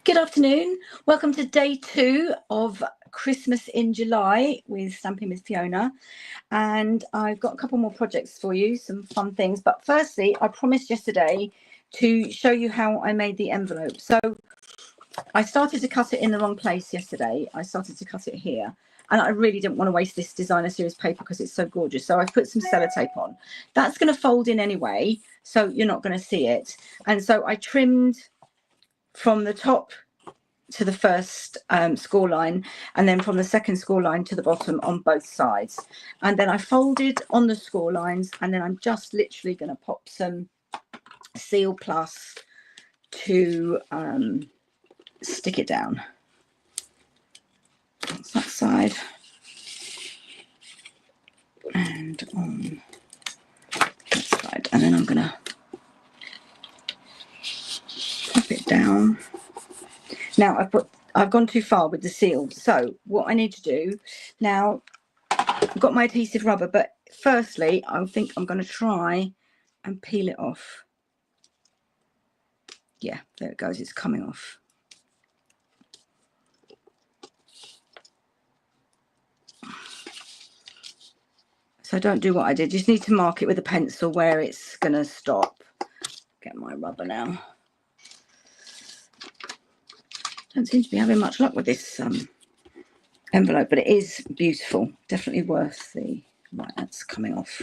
Good afternoon. Welcome to day 2 of Christmas in July with Stamping with Fiona. And I've got a couple more projects for you, some fun things. But firstly, I promised yesterday to show you how I made the envelope. So I started to cut it in the wrong place yesterday. I started to cut it here. And I really didn't want to waste this designer series paper because it's so gorgeous. So I've put some sellotape on. That's going to fold in anyway, so you're not going to see it. And so I trimmed from the top to the first score line, and then from the second score line to the bottom on both sides. And then I folded on the score lines, and then I'm just literally going to pop some Seal Plus to stick it down. That's that side. And on that side. And then I'm going to pop it down. Now I've gone too far with the seal. So what I need to do now, I've got my adhesive rubber, but firstly, I think I'm going to try and peel it off. Yeah, there it goes. It's coming off. So don't do what I did. You just need to mark it with a pencil where it's going to stop. Get my rubber now. Don't seem to be having much luck with this envelope, but it is beautiful. Definitely worth the... Right, that's coming off.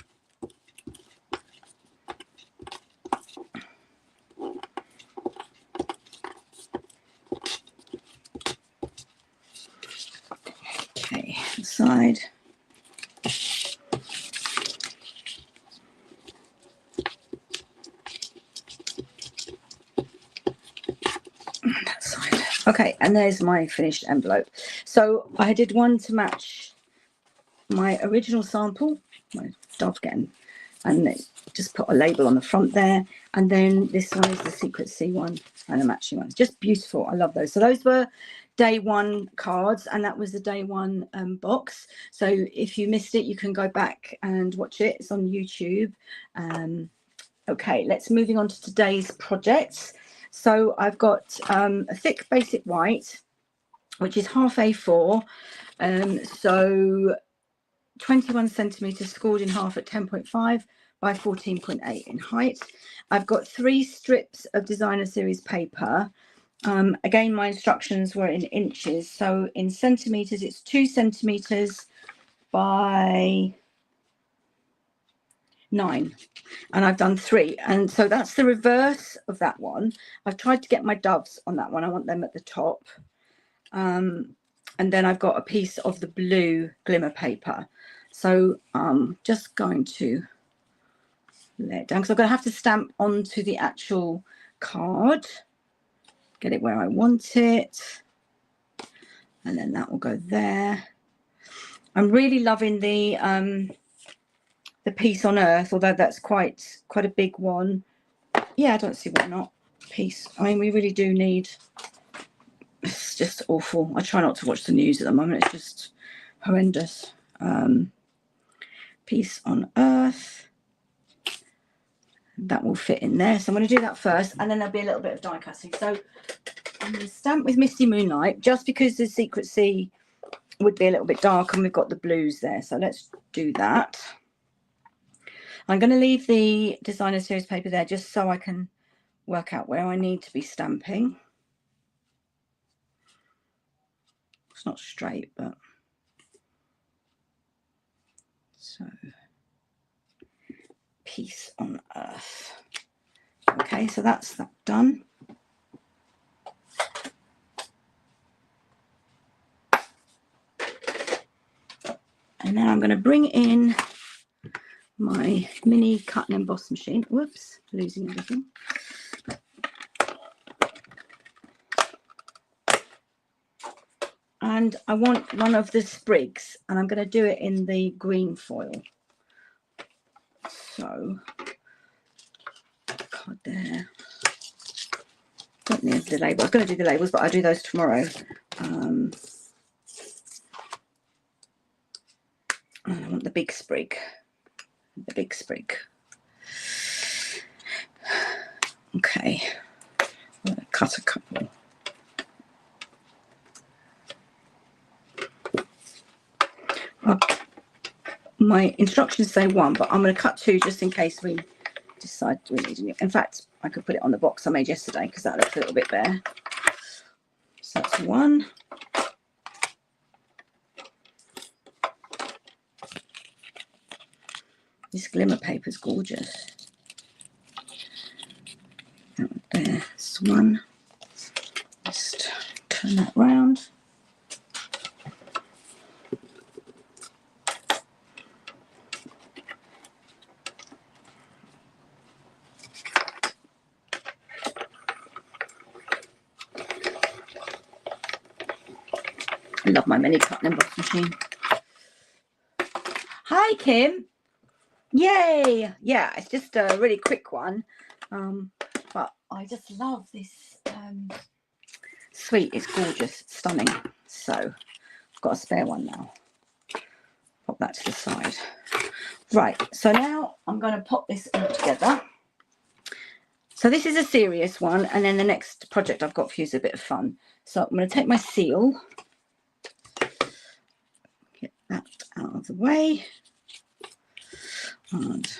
Okay, side. That side. Okay, and there's my finished envelope. So I did one to match my original sample, my dove getting, and just put a label on the front there. And then this one is the Secret C one and a matching one. It's just beautiful. I love those. So those were day 1 cards, and that was the day 1 box. So if you missed it, you can go back and watch it. It's on YouTube. Okay, let's moving on to today's projects. So I've got a thick basic white, which is half A4. So 21 centimeters scored in half at 10.5 by 14.8 in height. I've got 3 strips of designer series paper. Again, my instructions were in inches. So in centimeters, it's 2 centimeters by 9. And I've done 3. And so that's the reverse of that one. I've tried to get my doves on that one. I want them at the top. And then I've got a piece of the blue glimmer paper. So I'm just going to lay it down because I'm going to have to stamp onto the actual card, get it where I want it, and then that will go there. I'm really loving the piece on Earth, although that's quite a big one. Yeah, I don't see why not. Piece. I mean, we really do need. It's just awful. I try not to watch the news at the moment. It's just horrendous. Piece on Earth. That will fit in there. So I'm going to do that first, and then there'll be a little bit of die cutting. So I'm going to stamp with Misty Moonlight, just because the Secret Sea would be a little bit dark and we've got the blues there. So let's do that. I'm going to leave the designer series paper there just so I can work out where I need to be stamping. It's not straight, but so Peace on Earth. Okay, so that's that done. And now I'm going to bring in my mini cut and emboss machine. Whoops, losing everything. And I want one of the sprigs, and I'm going to do it in the green foil. So, card there. Don't need the label. I was going to do the labels, but I'll do those tomorrow. And I want the big sprig. The big sprig. Okay. I'm going to cut a couple. My instructions say 1, but I'm going to cut 2 just in case we decide we need a new. In fact, I could put it on the box I made yesterday because that looks a little bit bare. So that's 1. This glimmer paper is gorgeous. There's 1. Just turn that round. I love my mini cut and emboss machine. Hi, Kim. Yay! Yeah, it's just a really quick one, but I just love this suite. It's gorgeous, it's stunning. So I've got a spare one now. Pop that to the side. Right, so now I'm going to pop this all together. So this is a serious one, and then the next project I've got for you is a bit of fun. So I'm going to take my seal, get that out of the way, and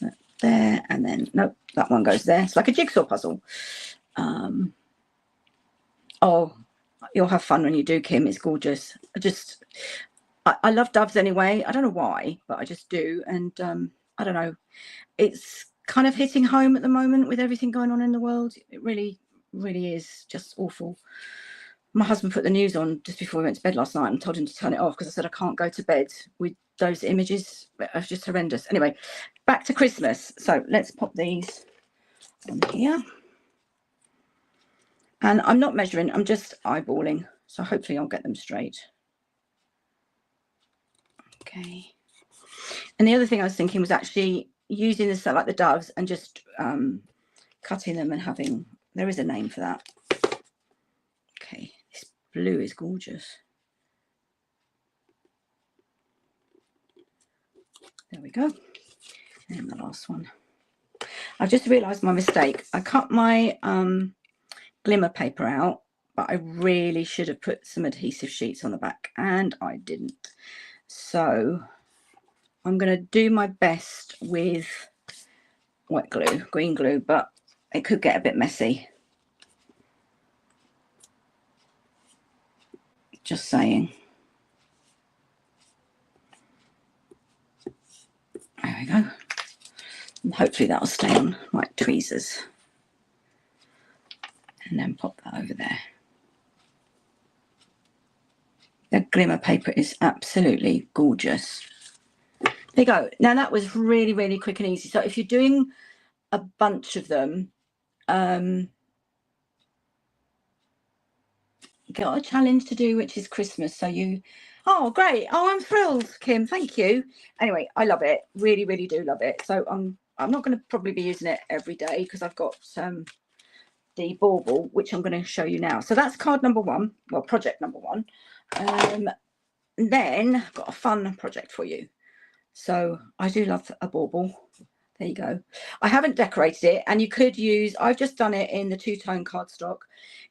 that there, and then nope, that one goes there. It's like a jigsaw puzzle. Oh, you'll have fun when you do, Kim. It's gorgeous. I love doves anyway. I don't know why, but I just do. And I don't know. It's kind of hitting home at the moment with everything going on in the world. It really, really is just awful. My husband put the news on just before we went to bed last night and told him to turn it off because I said I can't go to bed with those images. It's just horrendous. Anyway, back to Christmas. So let's pop these on here. And I'm not measuring, I'm just eyeballing. So hopefully I'll get them straight. Okay. And the other thing I was thinking was actually using this like the doves and just cutting them and having, there is a name for that. Okay, this blue is gorgeous. There we go. And the last one. I just realised my mistake. I cut my glimmer paper out, but I really should have put some adhesive sheets on the back and I didn't. So I'm going to do my best with wet glue, green glue, but it could get a bit messy. Just saying. There we go. And hopefully that'll stay on like tweezers. And then pop that over there. The glimmer paper is absolutely gorgeous. There you go. Now that was really, really quick and easy. So if you're doing a bunch of them, got a challenge to do, which is Christmas. So you, oh great, oh I'm thrilled, Kim, thank you. Anyway, I love it, really, really do love it. So I'm not going to probably be using it every day because I've got the bauble, which I'm going to show you now. So that's card number 1, well, project number 1. Then I've got a fun project for you. So I do love a bauble. There you go. I haven't decorated it, and you could use, I've just done it in the 2-tone cardstock.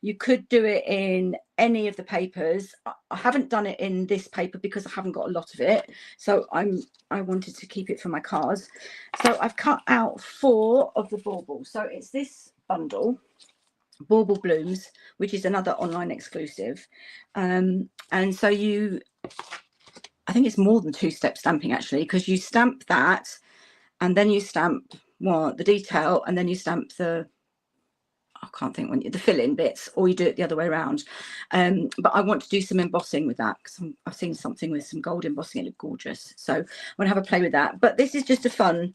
You could do it in any of the papers. I haven't done it in this paper because I haven't got a lot of it. So I wanted to keep it for my cards. So I've cut out 4 of the baubles. So it's this bundle, Bauble Blooms, which is another online exclusive. And so I think it's more than 2-step stamping actually, because you stamp that and then you stamp the detail, and then you stamp the, I can't think when, the fill-in bits, or you do it the other way around. But I want to do some embossing with that because I've seen something with some gold embossing. It looked gorgeous. So I'm going to have a play with that. But this is just a fun.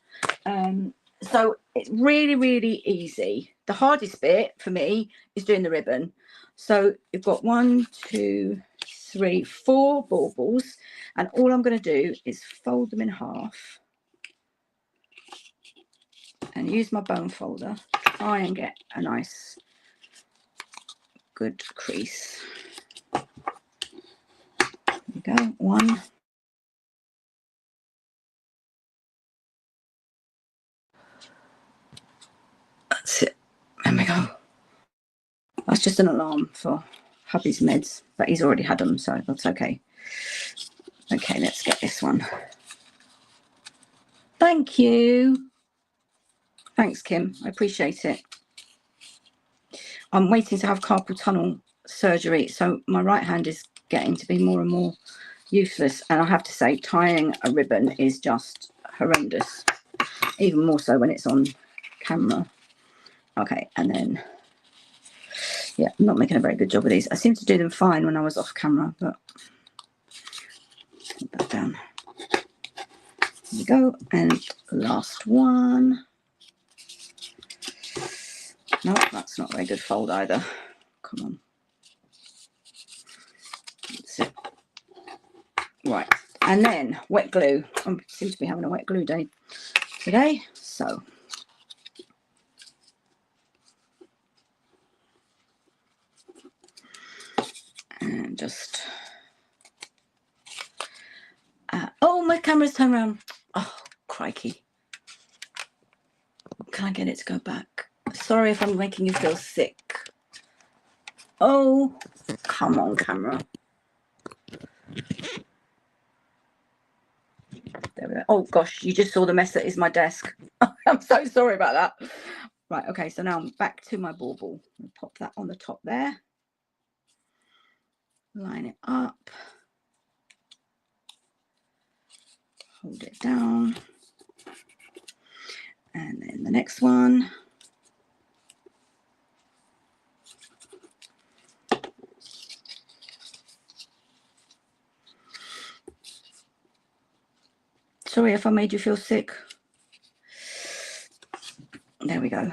So it's really, really easy. The hardest bit for me is doing the ribbon. So you've got 1, 2, 3, 4 baubles, and all I'm going to do is fold them in half and use my bone folder to try and get a nice good crease. There we go, 1. That's it. There we go. That's just an alarm for hubby's meds, but he's already had them, so that's okay. Okay, let's get this one. Thank you. Thanks, Kim. I appreciate it. I'm waiting to have carpal tunnel surgery, so my right hand is getting to be more and more useless. And I have to say, tying a ribbon is just horrendous, even more so when it's on camera. Okay, and then, yeah, I'm not making a very good job of these. I seem to do them fine when I was off camera, but put that down. There we go. And last one. No, that's not a very good fold either. Come on. That's it. Right. And then wet glue. I seem to be having a wet glue day today. So and just oh, my camera's turned around. Oh, crikey. Can I get it to go back? Sorry if I'm making you feel sick. Oh, come on, camera. There we go. Oh gosh, you just saw the mess that is my desk. I'm so sorry about that. Right, okay, so now I'm back to my bauble. I'll pop that on the top there. Line it up. Hold it down. And then the next one. Sorry if I made you feel sick. There we go.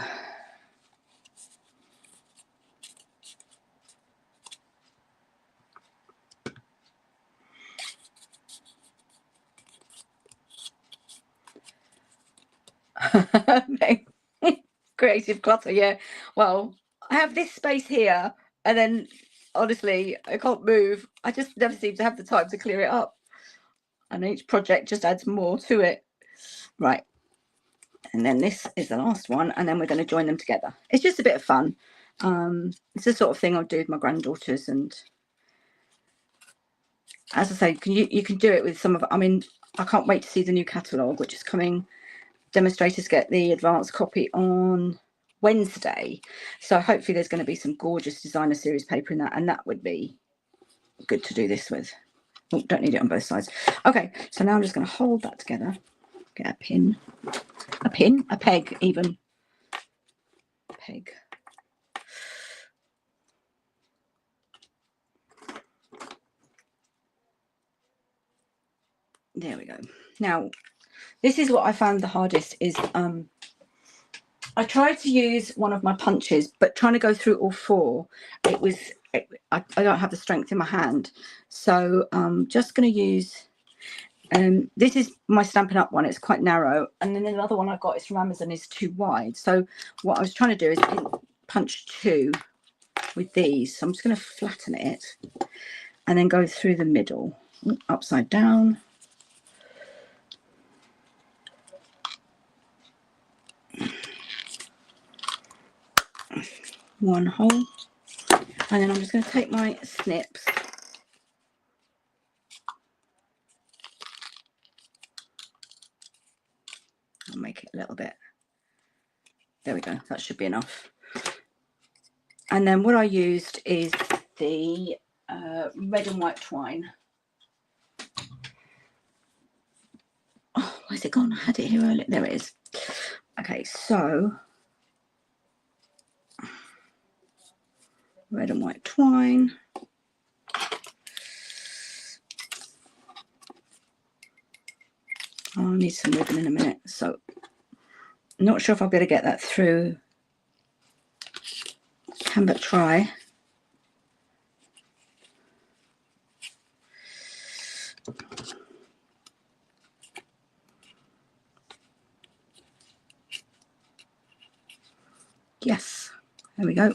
Creative clutter, yeah. Well, I have this space here, and then honestly, I can't move. I just never seem to have the time to clear it up. And each project just adds more to it. Right. And then this is the last one, and then we're going to join them together. It's just a bit of fun. It's the sort of thing I'll do with my granddaughters, and as I say, you can do it with some of. I mean, I can't wait to see the new catalogue, which is coming. Demonstrators get the advanced copy on Wednesday, so hopefully there's going to be some gorgeous designer series paper in that, and that would be good to do this with. Oh, don't need it on both sides. Okay, so now I'm just going to hold that together. Get a pin, a peg, even peg. There we go. Now, this is what I found the hardest is I tried to use one of my punches, but trying to go through all four, I don't have the strength in my hand. So I'm just going to use, this is my Stampin' Up one. It's quite narrow. And then another one I got is from Amazon is too wide. So what I was trying to do is punch two with these. So I'm just going to flatten it and then go through the middle, upside down. One hole, and then I'm just going to take my snips I'll make it a little bit. There we go, that should be enough. And then what I used is the red and white twine. Oh, where's it gone? I had it here earlier. There it is. Okay, so red and white twine. I'll need some ribbon in a minute, so I'm not sure if I'll be able to get that through. Can but try. Yes, there we go.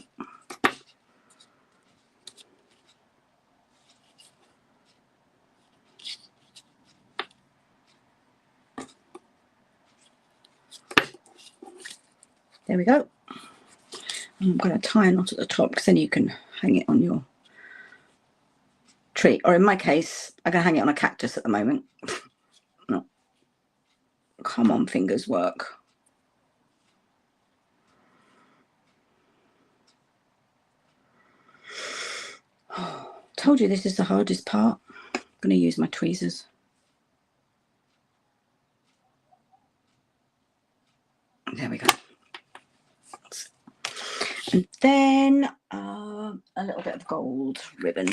There we go. I'm going to tie a knot at the top because then you can hang it on your tree, or in my case, I'm going to hang it on a cactus at the moment. No. Come on, fingers, work. Oh, told you this is the hardest part. I'm going to use my tweezers. There we go. And then a little bit of gold ribbon.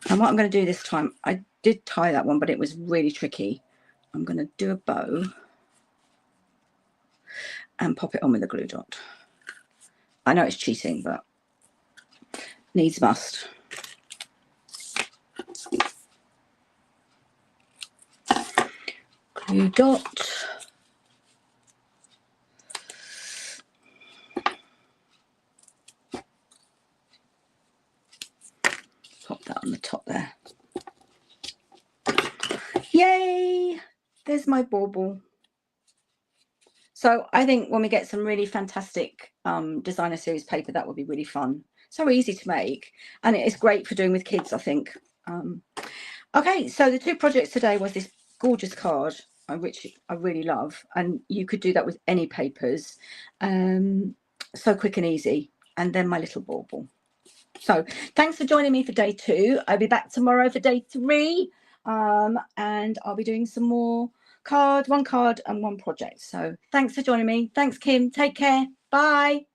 And what I'm going to do this time, I did tie that one, but it was really tricky. I'm going to do a bow and pop it on with a glue dot. I know it's cheating, but needs must. Glue dot. Pop that on the top there. Yay! There's my bauble. So I think when we get some really fantastic designer series paper, that would be really fun. So easy to make, and it is great for doing with kids, I think. Okay, so the two projects today was this gorgeous card, which I really love, and you could do that with any papers. So quick and easy. And then my little bauble. So thanks for joining me for day 2. I'll be back tomorrow for day 3, and I'll be doing some more one card and one project. So thanks for joining me. Thanks, Kim. Take care. Bye.